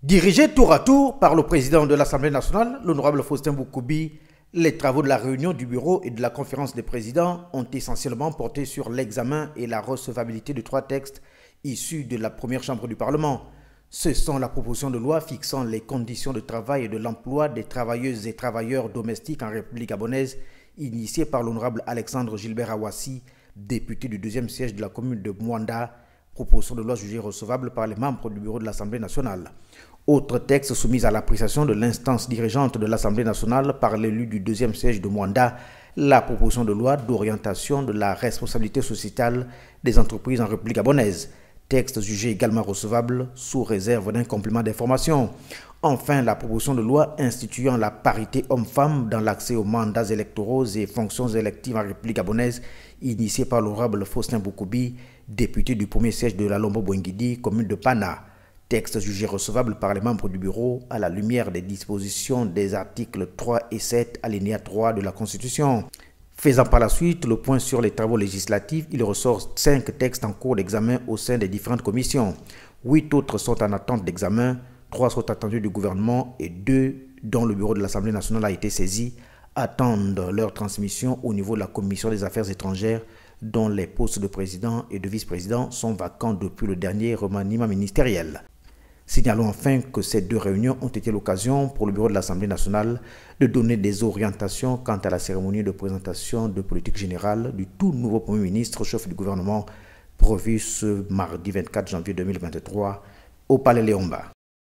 Dirigés tour à tour par le président de l'Assemblée nationale, l'honorable Faustin Boukoubi, les travaux de la réunion du bureau et de la conférence des présidents ont essentiellement porté sur l'examen et la recevabilité de 3 textes issus de la première chambre du Parlement. Ce sont la proposition de loi fixant les conditions de travail et de l'emploi des travailleuses et travailleurs domestiques en République gabonaise, initiée par l'honorable Alexandre Gilbert Awassi, député du 2e siège de la commune de Mwanda, proposition de loi jugée recevable par les membres du bureau de l'Assemblée nationale. Autre texte soumis à l'appréciation de l'instance dirigeante de l'Assemblée nationale par l'élu du 2e siège de Mwanda, la proposition de loi d'orientation de la responsabilité sociétale des entreprises en République gabonaise. Texte jugé également recevable sous réserve d'un complément d'information. Enfin, la proposition de loi instituant la parité homme-femme dans l'accès aux mandats électoraux et fonctions électives en République gabonaise, initiée par l'honorable Faustin Boukoubi, député du 1er siège de la Lombo-Bouengidi, commune de Pana. Texte jugé recevable par les membres du bureau à la lumière des dispositions des articles 3 et 7, alinéa 3 de la Constitution. Faisant par la suite le point sur les travaux législatifs, il ressort 5 textes en cours d'examen au sein des différentes commissions. 8 autres sont en attente d'examen, 3 sont attendus du gouvernement et 2, dont le bureau de l'Assemblée nationale a été saisi, attendent leur transmission au niveau de la commission des affaires étrangères, dont les postes de président et de vice-président sont vacants depuis le dernier remaniement ministériel. Signalons enfin que ces 2 réunions ont été l'occasion pour le bureau de l'Assemblée nationale de donner des orientations quant à la cérémonie de présentation de politique générale du tout nouveau Premier ministre, chef du gouvernement, prévu ce mardi 24 janvier 2023 au Palais Léomba.